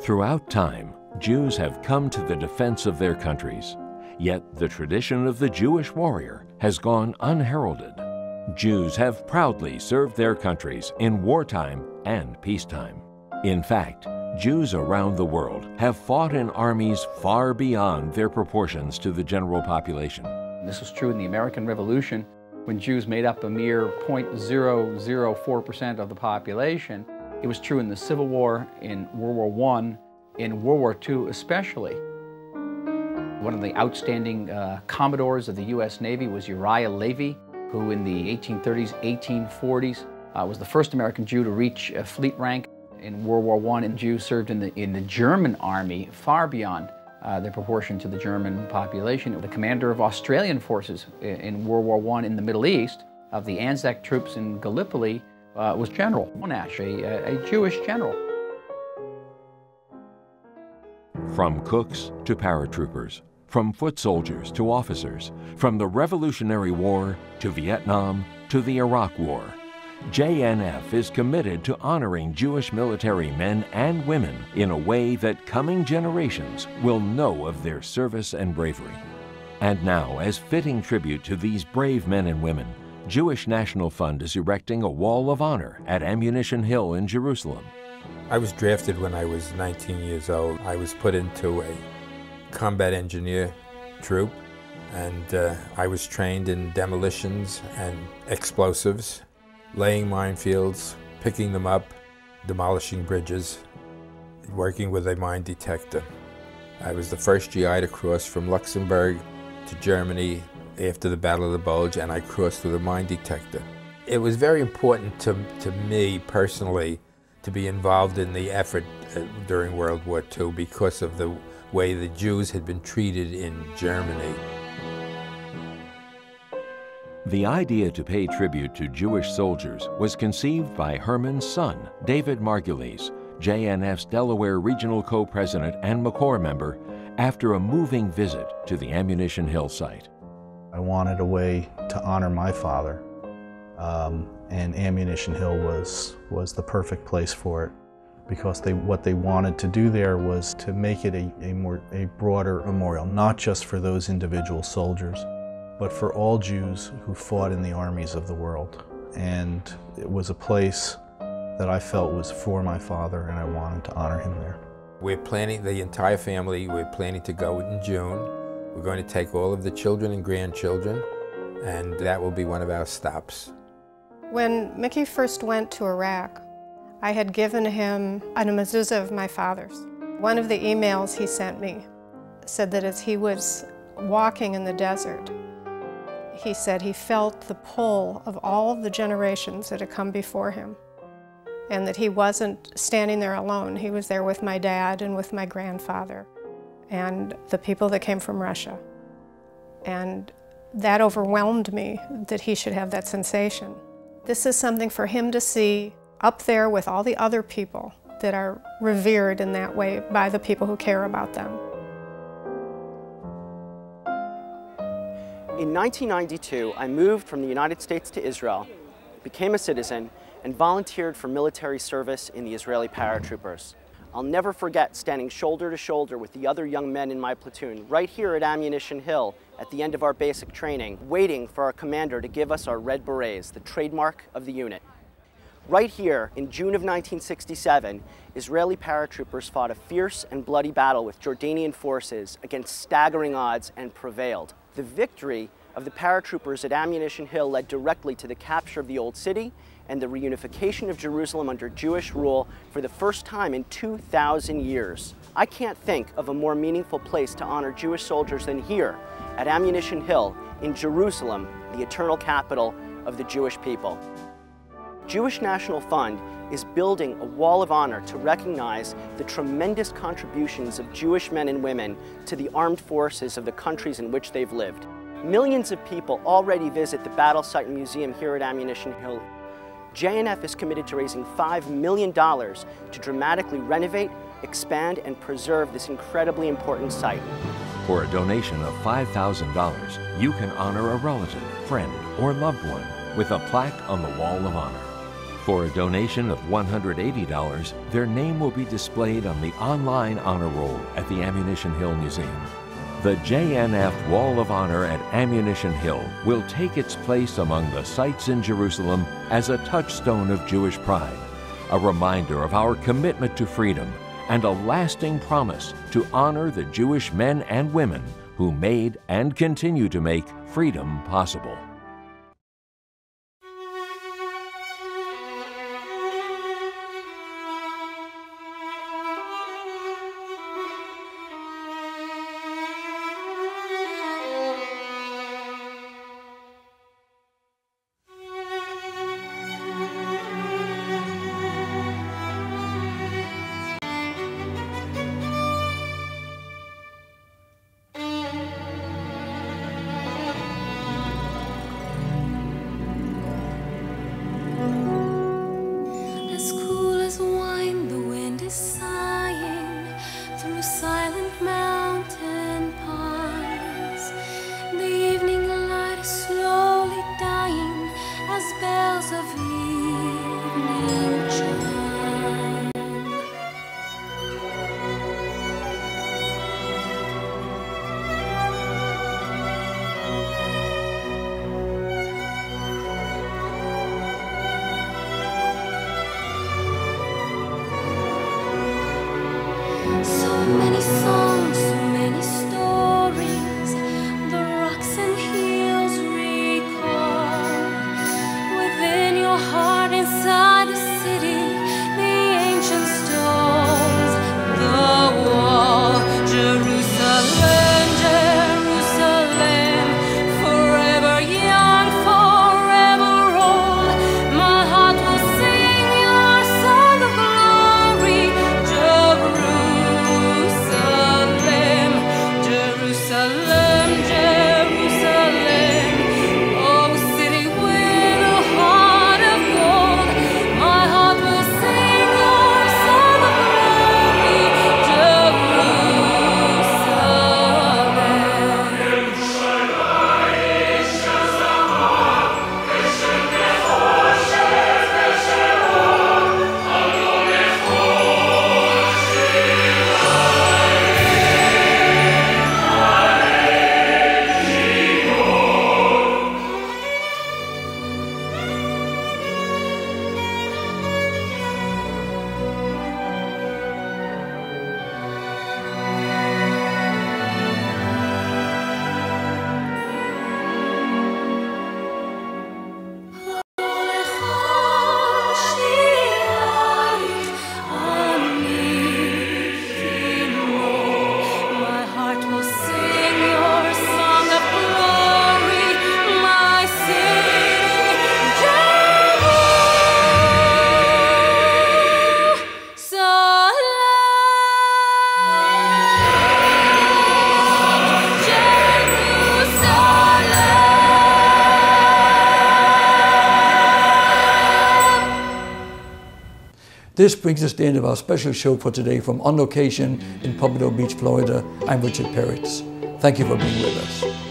Throughout time, Jews have come to the defense of their countries, yet the tradition of the Jewish warrior has gone unheralded. Jews have proudly served their countries in wartime and peacetime. In fact, Jews around the world have fought in armies far beyond their proportions to the general population. This was true in the American Revolution, when Jews made up a mere 0.004% of the population. It was true in the Civil War, in World War I, in World War II especially. One of the outstanding commodores of the U.S. Navy was Uriah Levy, who in the 1830s, 1840s was the first American Jew to reach fleet rank. In World War I, and Jews served in the German army far beyond their proportion to the German population. The commander of Australian forces in World War I in the Middle East, of the Anzac troops in Gallipoli, was General Monash, a Jewish general. From cooks to paratroopers, from foot soldiers to officers, from the Revolutionary War to Vietnam to the Iraq War, JNF is committed to honoring Jewish military men and women in a way that coming generations will know of their service and bravery. And now, as fitting tribute to these brave men and women, Jewish National Fund is erecting a wall of honor at Ammunition Hill in Jerusalem. I was drafted when I was 19 years old. I was put into a combat engineer troop, and I was trained in demolitions and explosives, laying minefields, picking them up, demolishing bridges, working with a mine detector. I was the first GI to cross from Luxembourg to Germany after the Battle of the Bulge, and I crossed with a mine detector. It was very important to me personally to be involved in the effort during World War II because of the way the Jews had been treated in Germany. The idea to pay tribute to Jewish soldiers was conceived by Herman's son, David Margulies, JNF's Delaware Regional Co-President and McCore member, after a moving visit to the Ammunition Hill site. I wanted a way to honor my father, and Ammunition Hill was the perfect place for it, because what they wanted to do there was to make it a broader memorial, not just for those individual soldiers, but for all Jews who fought in the armies of the world. And it was a place that I felt was for my father, and I wanted to honor him there. We're planning, the entire family, we're planning to go in June. We're going to take all of the children and grandchildren, and that will be one of our stops. When Mickey first went to Iraq, I had given him a mezuzah of my father's. One of the emails he sent me said that as he was walking in the desert, he said he felt the pull of all of the generations that had come before him, and that he wasn't standing there alone. He was there with my dad and with my grandfather and the people that came from Russia. And that overwhelmed me, that he should have that sensation. This is something for him to see up there with all the other people that are revered in that way by the people who care about them. In 1992, I moved from the United States to Israel, became a citizen, and volunteered for military service in the Israeli paratroopers. I'll never forget standing shoulder to shoulder with the other young men in my platoon right here at Ammunition Hill at the end of our basic training, waiting for our commander to give us our red berets, the trademark of the unit. Right here, in June of 1967, Israeli paratroopers fought a fierce and bloody battle with Jordanian forces against staggering odds and prevailed. The victory of the paratroopers at Ammunition Hill led directly to the capture of the Old City and the reunification of Jerusalem under Jewish rule for the first time in 2,000 years. I can't think of a more meaningful place to honor Jewish soldiers than here at Ammunition Hill in Jerusalem, the eternal capital of the Jewish people. Jewish National Fund is building a wall of honor to recognize the tremendous contributions of Jewish men and women to the armed forces of the countries in which they've lived. Millions of people already visit the Battle Site Museum here at Ammunition Hill. JNF is committed to raising $5 million to dramatically renovate, expand, and preserve this incredibly important site. For a donation of $5,000, you can honor a relative, friend, or loved one with a plaque on the Wall of Honor. For a donation of $180, their name will be displayed on the online honor roll at the Ammunition Hill Museum. The JNF Wall of Honor at Ammunition Hill will take its place among the sites in Jerusalem as a touchstone of Jewish pride, a reminder of our commitment to freedom, and a lasting promise to honor the Jewish men and women who made and continue to make freedom possible. This brings us to the end of our special show for today from On Location in Pompano Beach, Florida. I'm Richard Peretz. Thank you for being with us.